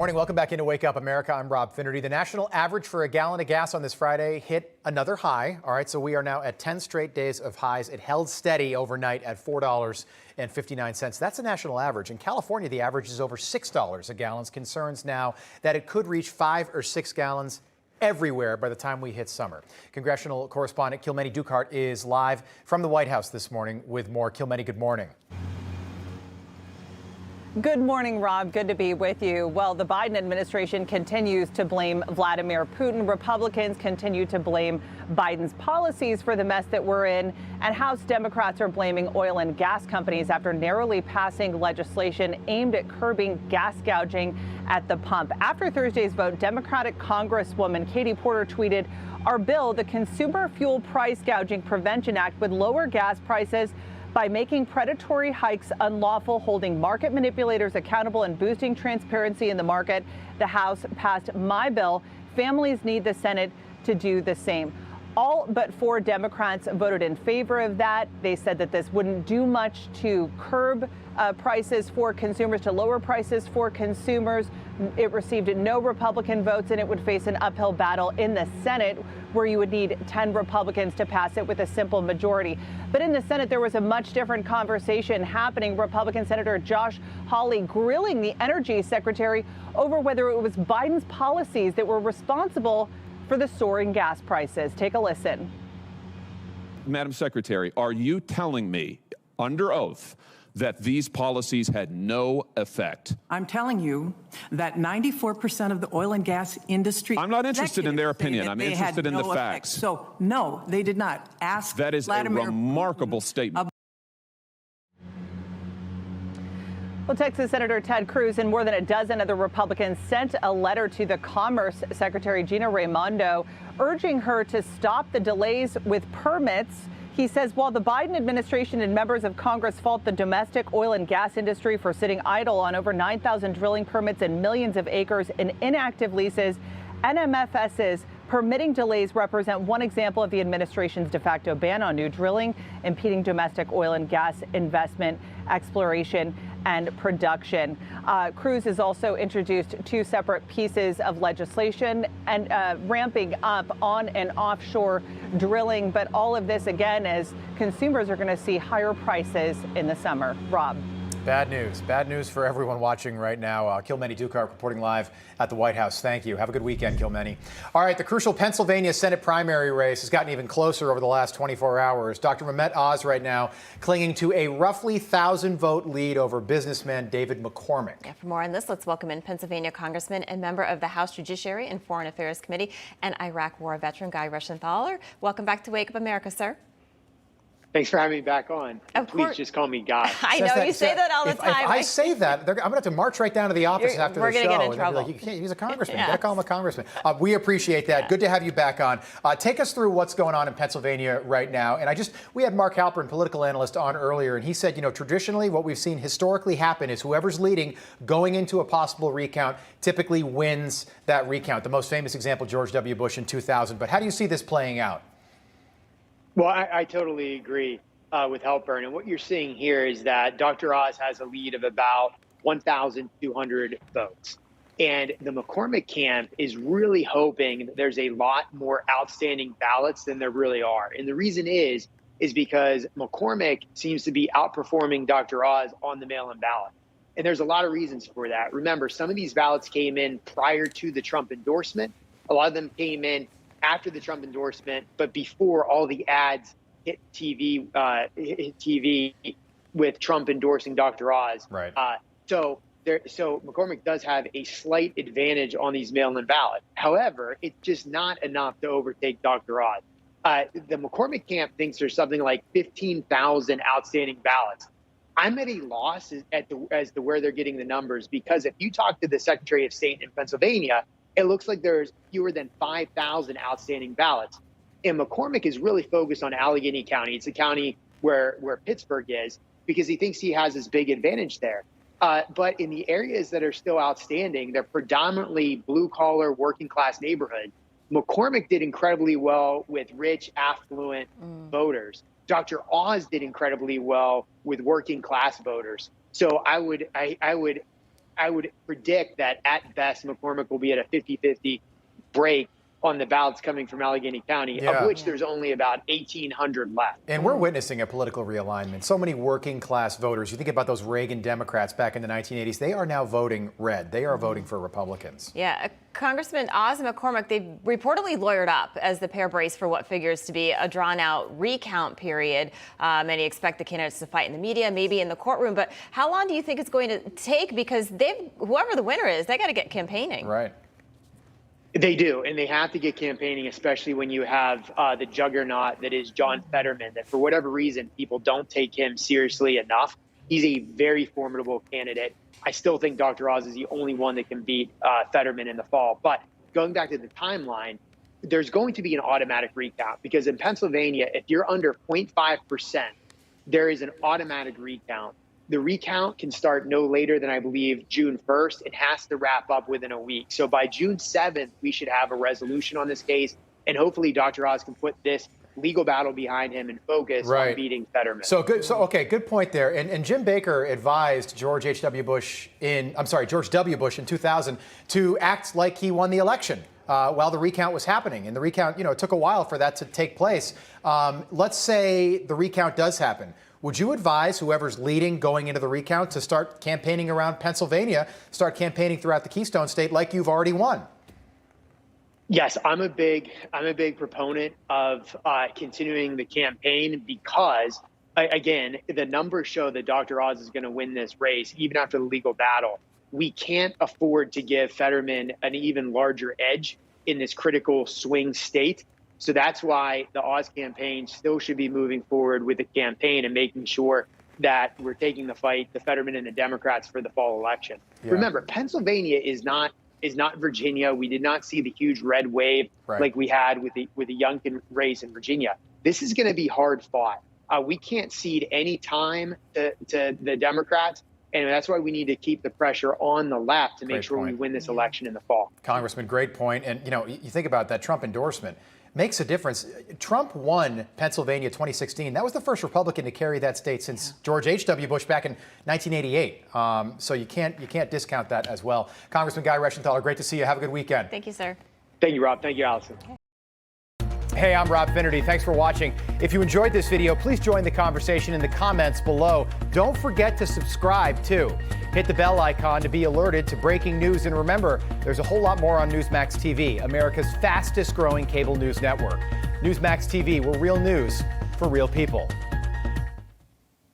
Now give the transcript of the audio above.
Morning, welcome back into Wake Up America. I'm Rob Finnerty. The national average for a gallon of gas on this Friday hit another high. All right, so we are now at 10 straight days of highs. It held steady overnight at $4.59. That's a national average. In California, the average is over $6 a gallon. Concerns now that it could reach 5 or 6 gallons everywhere by the time we hit summer. Congressional correspondent Kilmeny Dukart is live from the White House this morning with more. Kilmeny, good morning. Good morning, Rob. Good to be with you. Well, the Biden administration continues to blame Vladimir Putin. Republicans continue to blame Biden's policies for the mess that we're in. And House Democrats are blaming oil and gas companies after narrowly passing legislation aimed at curbing gas gouging at the pump. After Thursday's vote, Democratic Congresswoman Katie Porter tweeted, "Our bill, the Consumer Fuel Price Gouging Prevention Act, would lower gas prices by making predatory hikes unlawful, holding market manipulators accountable, and boosting transparency in the market. The House passed my bill. Families need the Senate to do the same." All but 4 Democrats voted in favor of that. They said that this wouldn't do much to curb prices for consumers, to lower prices for consumers. It received no Republican votes, and it would face an uphill battle in the Senate, where you would need 10 Republicans to pass it with a simple majority. But in the Senate, there was a much different conversation happening. Republican Senator Josh Hawley grilling the Energy Secretary over whether it was Biden's policies that were responsible for the soaring gas prices. Take a listen. Madam Secretary, are you telling me under oath that these policies had no effect? I'm telling you that 94% of the oil and gas industry... I'm not interested in their opinion. I'm interested in the facts. So, no, they did not. Ask That is Vladimir a remarkable statement. Well, Texas Senator Ted Cruz and more than a dozen other Republicans sent a letter to the Commerce Secretary Gina Raimondo urging her to stop the delays with permits. He says while the Biden administration and members of Congress fault the domestic oil and gas industry for sitting idle on over 9,000 drilling permits and millions of acres in inactive leases, NMFS's permitting delays represent one example of the administration's de facto ban on new drilling, impeding domestic oil and gas investment, exploration, and production. Cruz has also introduced 2 separate pieces of legislation and ramping up on and offshore drilling. But all of this, again, as consumers are going to see higher prices in the summer. Rob. Bad news for everyone watching right now. Kilmeny Dukart reporting live at the White House. Thank you. Have a good weekend, Kilmeny. All right, the crucial Pennsylvania Senate primary race has gotten even closer over the last 24 hours. Dr. Mehmet Oz right now clinging to a roughly 1,000-vote lead over businessman David McCormick. Yeah, for more on this, let's welcome in Pennsylvania Congressman and member of the House Judiciary and Foreign Affairs Committee and Iraq War veteran Guy Reschenthaler. Welcome back to Wake Up America, sir. Thanks for having me back on. Of Please course. Just call me Guy. I know you say that all the time. If I say that, I'm going to have to march right down to the office after the show. We're going to get in trouble. Like, he's a congressman. Yeah. You got to call him a congressman. We appreciate that. Yeah. Good to have you back on. Take us through what's going on in Pennsylvania right now. And we had Mark Halpern, political analyst, on earlier, and he said, traditionally what we've seen historically happen is whoever's leading going into a possible recount typically wins that recount. The most famous example, George W. Bush in 2000. But how do you see this playing out? Well, I totally agree with Halpern. And what you're seeing here is that Dr. Oz has a lead of about 1,200 votes. And the McCormick camp is really hoping that there's a lot more outstanding ballots than there really are. And the reason is because McCormick seems to be outperforming Dr. Oz on the mail-in ballot. And there's a lot of reasons for that. Remember, some of these ballots came in prior to the Trump endorsement. A lot of them came in after the Trump endorsement, but before all the ads hit TV with Trump endorsing Dr. Oz. Right. So McCormick does have a slight advantage on these mail-in ballots. However, it's just not enough to overtake Dr. Oz. The McCormick camp thinks there's something like 15,000 outstanding ballots. I'm at a loss as to where they're getting the numbers, because if you talk to the Secretary of State in Pennsylvania, it looks like there's fewer than 5,000 outstanding ballots. And McCormick is really focused on Allegheny County. It's the county where Pittsburgh is, because he thinks he has this big advantage there. But in the areas that are still outstanding, they're predominantly blue-collar, working-class neighborhoods. McCormick did incredibly well with rich, affluent voters. Dr. Oz did incredibly well with working-class voters. So I would I would predict that at best McCormick will be at a 50-50 break on the ballots coming from Allegheny County, of which there's only about 1,800 left. And we're witnessing a political realignment. So many working class voters. You think about those Reagan Democrats back in the 1980s. They are now voting red. They are voting for Republicans. Yeah, Congressman Oz and McCormick, they've reportedly lawyered up as the pair brace for what figures to be a drawn-out recount period. Many expect the candidates to fight in the media, maybe in the courtroom. But how long do you think it's going to take? Because whoever the winner is, they got to get campaigning. Right. They do, and they have to get campaigning, especially when you have the juggernaut that is John Fetterman, that for whatever reason, people don't take him seriously enough. He's a very formidable candidate. I still think Dr. Oz is the only one that can beat Fetterman in the fall. But going back to the timeline, there's going to be an automatic recount because in Pennsylvania, if you're under 0.5%, there is an automatic recount. The recount can start no later than, I believe, June 1st. It has to wrap up within a week. So by June 7th, we should have a resolution on this case. And hopefully Dr. Oz can put this legal battle behind him and focus on beating Fetterman. So good. So, okay, good point there. And Jim Baker advised George W. Bush in 2000 to act like he won the election while the recount was happening. And the recount, it took a while for that to take place. Let's say the recount does happen. Would you advise whoever's leading going into the recount to start campaigning around Pennsylvania, start campaigning throughout the Keystone State like you've already won? Yes, I'm a big proponent of continuing the campaign because, again, the numbers show that Dr. Oz is going to win this race even after the legal battle. We can't afford to give Fetterman an even larger edge in this critical swing state. So that's why the Oz campaign still should be moving forward with the campaign and making sure that we're taking the fight, the Fetterman and the Democrats, for the fall election. Yeah. Remember, Pennsylvania is not Virginia. We did not see the huge red wave like we had with the Youngkin race in Virginia. This is going to be hard fought. We can't cede any time to the Democrats. And that's why we need to keep the pressure on the left to make sure we win this election in the fall. Congressman, great point. And, you think about that Trump endorsement. Makes a difference. Trump won Pennsylvania 2016. That was the first Republican to carry that state since George H.W. Bush back in 1988. So you can't discount that as well. Congressman Guy Reschenthaler, great to see you. Have a good weekend. Thank you, sir. Thank you, Rob. Thank you, Allison. Hey, I'm Rob Finnerty. Thanks for watching. If you enjoyed this video, please join the conversation in the comments below. Don't forget to subscribe, too. Hit the bell icon to be alerted to breaking news. And remember, there's a whole lot more on Newsmax TV, America's fastest growing cable news network. Newsmax TV, we're real news for real people.